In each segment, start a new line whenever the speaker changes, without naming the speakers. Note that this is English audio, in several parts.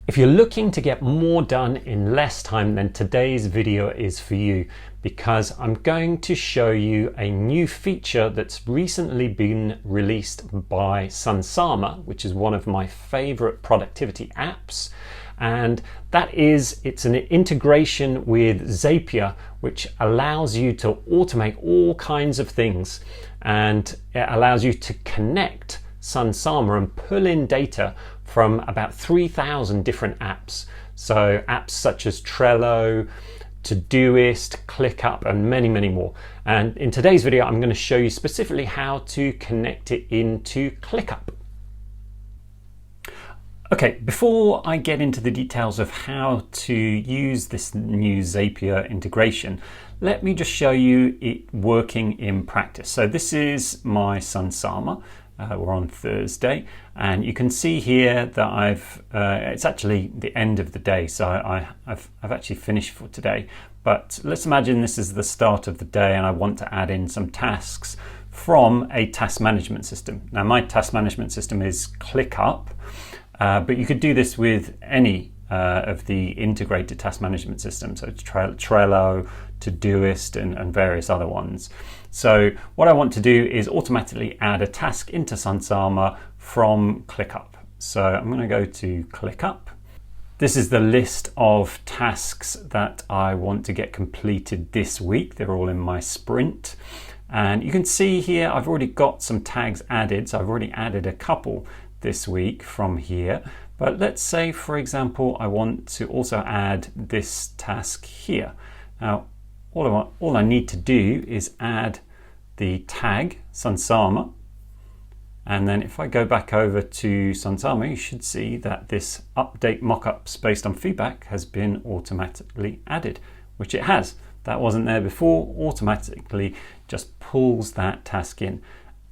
If you're looking to get more done in less time, then today's video is for you, because I'm going to show you a new feature that's recently been released by Sunsama, which is one of my favorite productivity apps. And that is, it's an integration with Zapier, which allows you to automate all kinds of things, and it allows you to connect Sunsama and pull in data from about 3,000 different apps. So apps such as Trello, Todoist, ClickUp, and many, many more. And in today's video, I'm going to show you specifically how to connect it into ClickUp. Okay, before I get into the details of how to use this new Zapier integration, let me just show you it working in practice. So this is my Sunsama. We're on Thursday, and you can see here that it's actually the end of the day, so I've actually finished for today. But let's imagine this is the start of the day and I want to add in some tasks from a task management system. Now my task management system is ClickUp, but you could do this with any of the integrated task management systems, so Trello, Todoist, and various other ones. So what I want to do is automatically add a task into Sunsama from ClickUp. So I'm going to go to ClickUp. This is the list of tasks that I want to get completed this week. They're all in my sprint. And you can see here I've already got some tags added. So I've already added a couple this week from here. But let's say, for example, I want to also add this task here. Now, all I need to do is add the tag Sunsama, and then if I go back over to Sunsama, you should see that this update mockups based on feedback has been automatically added, which it has. That wasn't there before. Automatically just pulls that task in.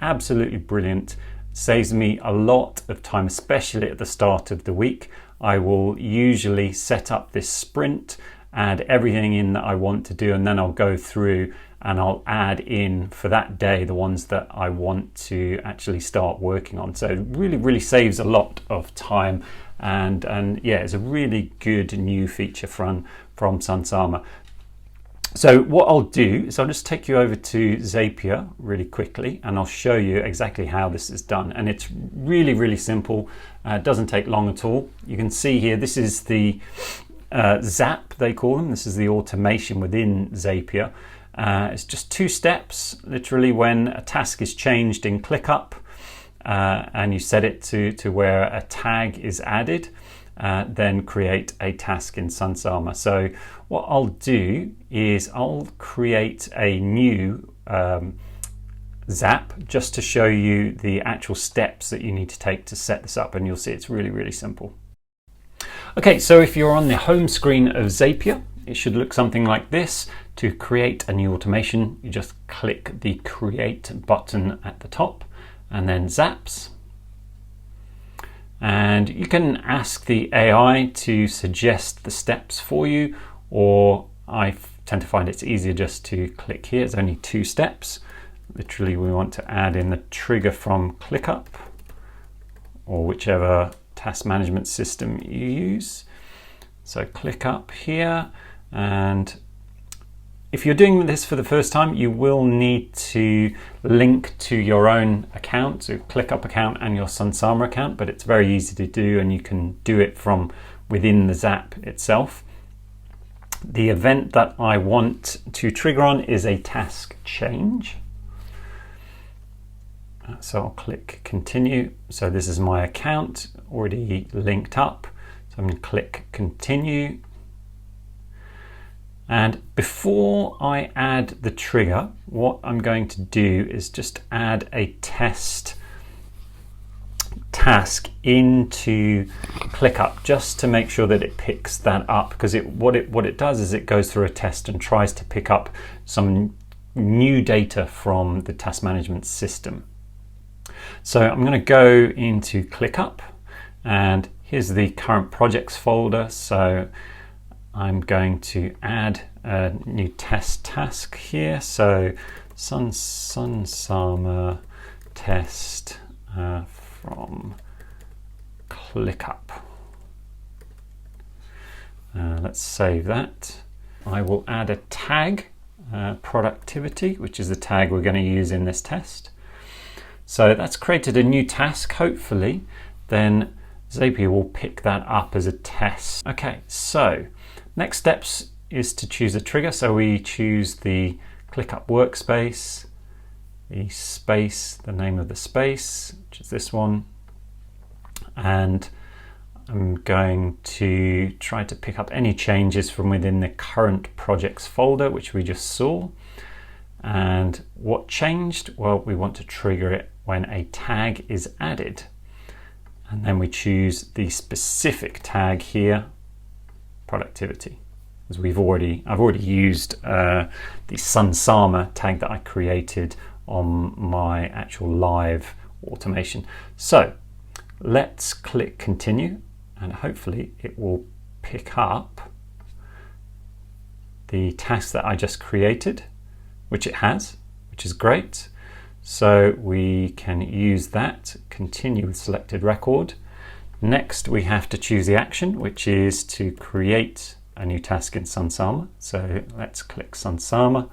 Absolutely brilliant. Saves me a lot of time, especially at the start of the week. I will usually set up this sprint, add everything in that I want to do, and then I'll go through and I'll add in for that day the ones that I want to actually start working on. So it really saves a lot of time, and yeah, it's a really good new feature from Sunsama. So what I'll do is I'll just take you over to Zapier really quickly, and I'll show you exactly how this is done. And it's really simple. It doesn't take long at all. You can see here, this is the Zap, they call them. This is the automation within Zapier. It's just 2 steps. Literally, when a task is changed in ClickUp and you set it to where a tag is added, then create a task in Sunsama. So what I'll do is I'll create a new Zap just to show you the actual steps that you need to take to set this up, and you'll see it's really simple. Okay, so if you're on the home screen of Zapier, it should look something like this. To create a new automation, you just click the Create button at the top, and then Zaps. And you can ask the AI to suggest the steps for you, or I tend to find it's easier just to click here. It's only 2 steps. Literally, we want to add in the trigger from ClickUp, or whichever task management system you use. So ClickUp here, and if you're doing this for the first time, you will need to link to your own account, so ClickUp account and your Sunsama account, but it's very easy to do, and you can do it from within the Zap itself. The event that I want to trigger on is a task change. So I'll click continue. So this is my account already linked up. So I'm going to click continue. And before I add the trigger, what I'm going to do is just add a test task into ClickUp just to make sure that it picks that up, because what it does is it goes through a test and tries to pick up some new data from the task management system. So I'm going to go into ClickUp, and here's the current projects folder. So I'm going to add a new test task here. So Sunsama test from ClickUp. Let's save that. I will add a tag, productivity, which is the tag we're going to use in this test. So that's created a new task. Hopefully then Zapier will pick that up as a test. Okay, so next steps is to choose a trigger. So we choose the ClickUp workspace, the space, the name of the space, which is this one, and I'm going to try to pick up any changes from within the current projects folder, which we just saw. And what changed? Well, we want to trigger it when a tag is added. And then we choose the specific tag here, productivity. As I've already used the Sunsama tag that I created on my actual live automation. So let's click continue, and hopefully it will pick up the task that I just created, which it has, which is great. So we can use that, continue with selected record. Next, we have to choose the action, which is to create a new task in Sunsama. So let's click Sunsama.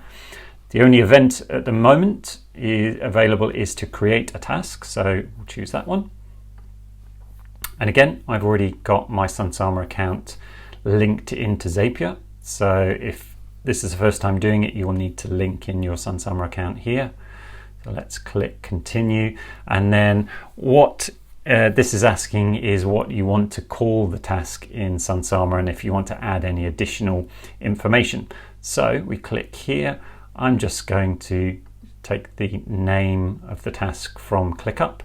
The only event at the moment available is to create a task. So we'll choose that one. And again, I've already got my Sunsama account linked into Zapier. So if this is the first time doing it, you'll need to link in your Sunsama account here. So let's click continue. And then what this is asking is what you want to call the task in Sunsama and if you want to add any additional information. So we click here. I'm just going to take the name of the task from ClickUp,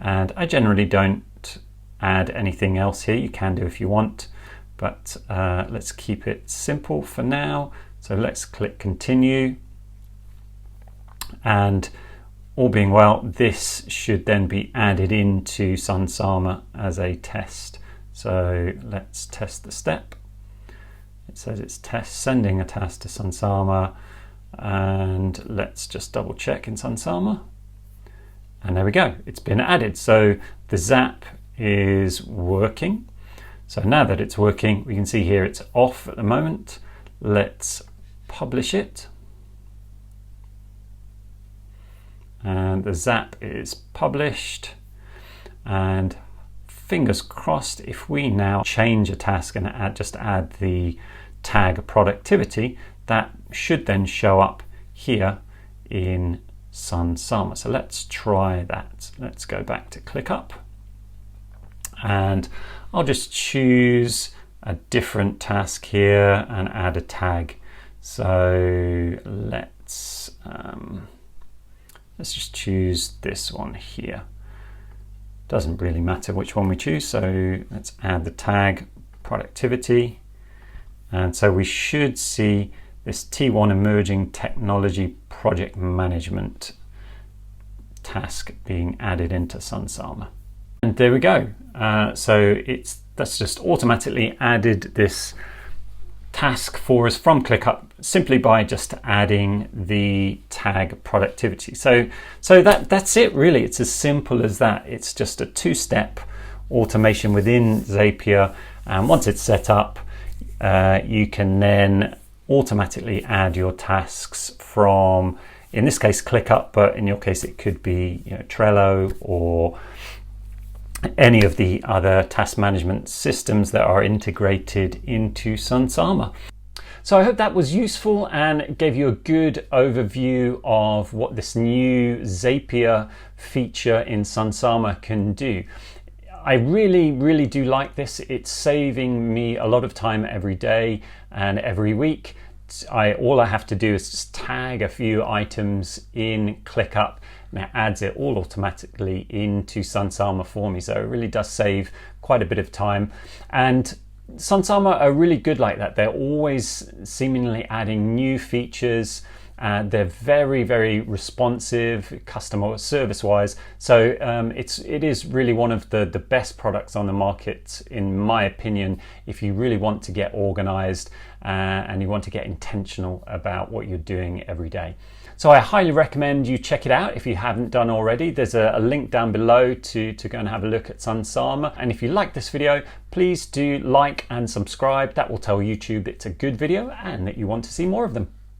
and I generally don't add anything else here. You can do if you want, but let's keep it simple for now. So let's click continue, and all being well, this should then be added into Sunsama as a test. So let's test the step. It says it's sending a task to Sunsama, and let's just double check in Sunsama. And there we go, it's been added. So the Zap is working. So now that it's working, we can see here it's off at the moment. Let's publish it. And the Zap is published, and fingers crossed, if we now change a task and just add the tag productivity, that should then show up here in Sunsama. So let's try that. Let's go back to ClickUp, and I'll just choose a different task here and add a tag. So let's just choose this one here. Doesn't really matter which one we choose, so let's add the tag productivity. And so we should see this T1 Emerging Technology Project Management task being added into Sunsama. And there we go. So that's just automatically added this task for us from ClickUp simply by just adding the tag productivity. So that's it really. It's as simple as that. It's just a two-step automation within Zapier, and once it's set up, you can then automatically add your tasks from, in this case, ClickUp, but in your case it could be Trello or any of the other task management systems that are integrated into Sunsama. So I hope that was useful and gave you a good overview of what this new Zapier feature in Sunsama can do. I really do like this. It's saving me a lot of time every day and every week. All I have to do is just tag a few items in ClickUp, and it adds it all automatically into Sunsama for me. So it really does save quite a bit of time. And Sunsama are really good like that. They're always seemingly adding new features. They're very responsive customer service wise. So it is really one of the best products on the market, in my opinion, if you really want to get organized and you want to get intentional about what you're doing every day. So I highly recommend you check it out if you haven't done already. There's a link down below to go and have a look at Sunsama. And if you like this video, please do like and subscribe. That will tell YouTube it's a good video and that you want to see more of them.